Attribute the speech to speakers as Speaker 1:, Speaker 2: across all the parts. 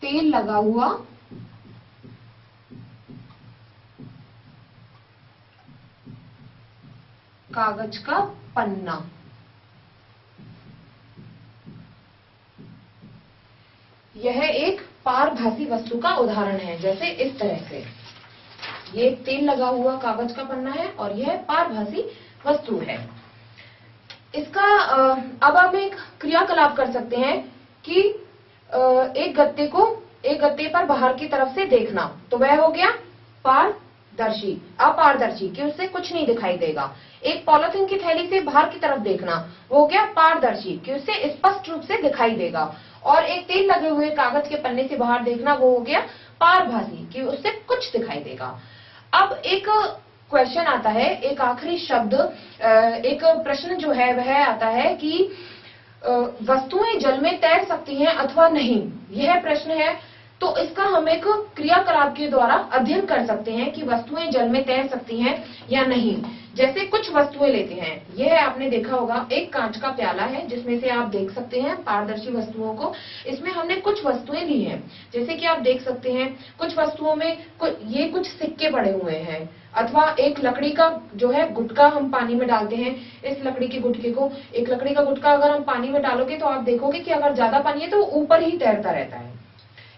Speaker 1: तेल लगा हुआ कागज का पन्ना। यह एक पारभासी वस्तु का उदाहरण है, जैसे इस तरह से ये तेल लगा हुआ कागज का पन्ना है और यह पारभासी वस्तु है। इसका अब हम एक क्रियाकलाप कर सकते हैं कि एक गत्ते पर बाहर की तरफ से देखना, तो वह हो गया पारदर्शी। अपारदर्शी कि उससे कुछ नहीं दिखाई देगा। एक पॉलिथीन की थैली से बाहर की तरफ देखना, वो हो गया पारदर्शी कि उससे स्पष्ट रूप से दिखाई देगा। और एक तेल लगे हुए कागज के पन्ने से बाहर देखना, वो हो गया पारभासी कि उससे कुछ दिखाई देगा। अब एक क्वेश्चन आता है, एक आखिरी शब्द, एक प्रश्न जो है वह आता है कि वस्तुएं जल में तैर सकती हैं अथवा नहीं, यह प्रश्न है। तो इसका हम एक क्रियाकलाप के द्वारा अध्ययन कर सकते हैं कि वस्तुएं जल में तैर सकती हैं या नहीं। जैसे कुछ वस्तुएं लेते हैं, यह आपने देखा होगा एक कांच का प्याला है जिसमें से आप देख सकते हैं पारदर्शी वस्तुओं को। इसमें हमने कुछ वस्तुएं ली हैं, जैसे कि आप देख सकते हैं कुछ वस्तुओं में ये कुछ सिक्के पड़े हुए हैं, अथवा एक लकड़ी का जो है गुटका हम पानी में डालते हैं। इस लकड़ी के गुटके को, एक लकड़ी का गुटका अगर हम पानी में डालोगे तो आप देखोगे कि अगर ज्यादा पानी है तो ऊपर ही तैरता रहता है।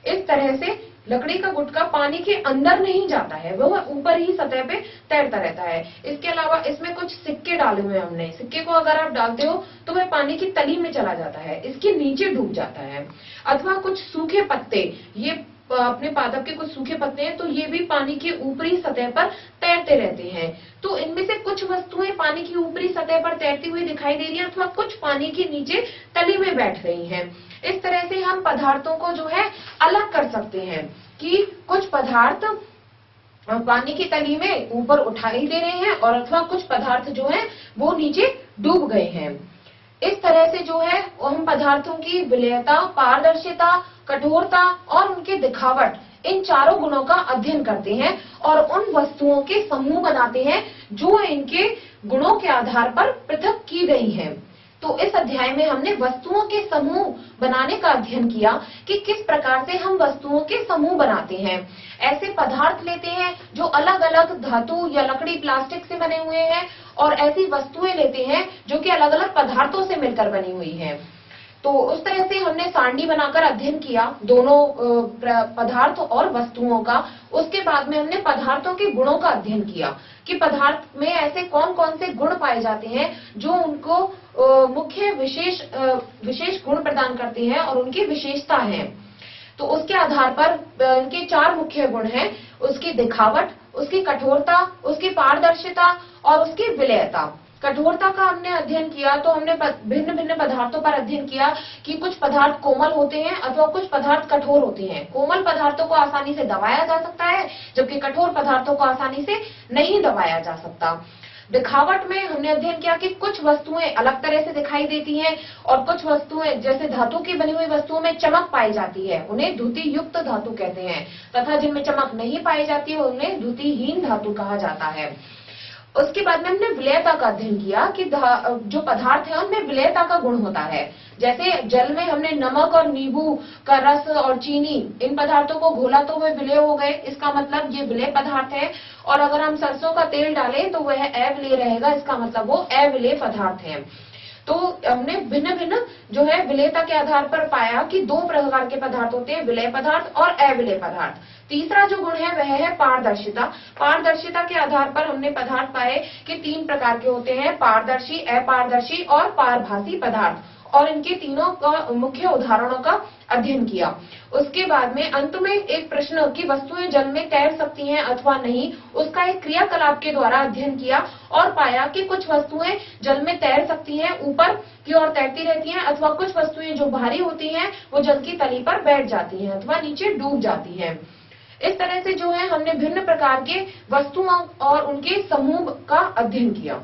Speaker 1: इस तरह से लकड़ी का गुटका पानी के अंदर नहीं जाता है, वह ऊपर ही सतह पे तैरता रहता है। इसके अलावा इसमें कुछ सिक्के डाले हुए हैं हमने, सिक्के को अगर आप डालते हो तो वह पानी की तली में चला जाता है, इसके नीचे डूब जाता है। अथवा कुछ सूखे पत्ते, ये अपने पादप के कुछ सूखे पत्ते हैं, तो ये भी पानी की ऊपरी सतह पर तैरते रहते हैं। तो इनमें से कुछ वस्तुएं पानी की ऊपरी सतह पर तैरती हुई दिखाई दे रही है, अथवा कुछ पानी के नीचे तली में बैठ रही हैं। इस तरह से हम पदार्थों को जो है अलग कर सकते हैं कि कुछ पदार्थ पानी की तली में ऊपर उठाई दे रहे हैं और अथवा कुछ पदार्थ जो है वो नीचे डूब गए हैं। इस तरह से जो है हम पदार्थों की विलयता, पारदर्शिता, कठोरता और उनकी दिखावट, इन चारों गुणों का अध्ययन करते हैं और उन वस्तुओं के समूह बनाते हैं जो इनके गुणों के आधार पर पृथक की गई हैं। तो इस अध्याय में हमने वस्तुओं के समूह बनाने का अध्ययन किया कि किस प्रकार से हम वस्तुओं के समूह बनाते हैं। ऐसे पदार्थ लेते हैं जो अलग अलग धातु या लकड़ी, प्लास्टिक से बने हुए हैं, और ऐसी वस्तुएं लेते हैं जो कि अलग अलग पदार्थों से मिलकर बनी हुई हैं। तो उस तरह से हमने सारणी बनाकर अध्ययन किया दोनों पदार्थ और वस्तुओं का। उसके बाद में हमने पदार्थों के गुणों का अध्ययन किया कि पदार्थ में ऐसे कौन कौन से गुण पाए जाते हैं जो उनको मुख्य विशेष गुण प्रदान करते हैं और उनकी विशेषता है। तो उसके आधार पर इनके 4 मुख्य गुण हैं, उसकी दिखावट, उसकी कठोरता, उसकी पारदर्शिता और उसकी विलयता। कठोरता का हमने अध्ययन किया तो हमने भिन्न भिन्न पदार्थों पर अध्ययन किया कि कुछ पदार्थ कोमल होते हैं अथवा कुछ पदार्थ कठोर होते हैं। कोमल पदार्थों को आसानी से दबाया जा सकता है, जबकि कठोर पदार्थों को आसानी से नहीं दबाया जा सकता। दिखावट में हमने अध्ययन किया कि कुछ वस्तुएं अलग तरह से दिखाई देती हैं और कुछ वस्तुएं जैसे धातु की बनी हुई वस्तुओं में चमक पाई जाती है, उन्हें द्युति युक्त धातु कहते हैं, तथा जिनमें चमक नहीं पाई जाती है उन्हें द्युतिहीन धातु कहा जाता है। उसके बाद में हमने विलयता का अध्ययन किया कि जो पदार्थ है उनमें विलयता का गुण होता है। जैसे जल में हमने नमक और नींबू का रस और चीनी, इन पदार्थों को घोला तो वे विलय हो गए, इसका मतलब ये विलय पदार्थ है। और अगर हम सरसों का तेल डालें तो वह अविलय रहेगा, इसका मतलब वो अविलय पदार्थ है। तो हमने भिन्न भिन्न जो है विलयता के आधार पर पाया कि 2 प्रकार के पदार्थ होते हैं, विलय पदार्थ और अविलय पदार्थ। तीसरा जो गुण है वह है पारदर्शिता। पारदर्शिता के आधार पर हमने पदार्थ पाए कि 3 प्रकार के होते हैं, पारदर्शी, अपारदर्शी और पारभासी पदार्थ, और इनके तीनों का मुख्य उदाहरणों का अध्ययन किया। उसके बाद में अंत में एक प्रश्न कि वस्तुएं जल में तैर सकती हैं अथवा नहीं, उसका एक क्रियाकलाप के द्वारा अध्ययन किया और पाया कि कुछ वस्तुएं जल में तैर सकती हैं, ऊपर की ओर तैरती रहती हैं, अथवा कुछ वस्तुएं जो भारी होती हैं वो जल की तली पर बैठ जाती हैं अथवा नीचे डूब जाती हैं। इस तरह से जो है हमने भिन्न प्रकार के वस्तुओं और उनके समूह का अध्ययन किया।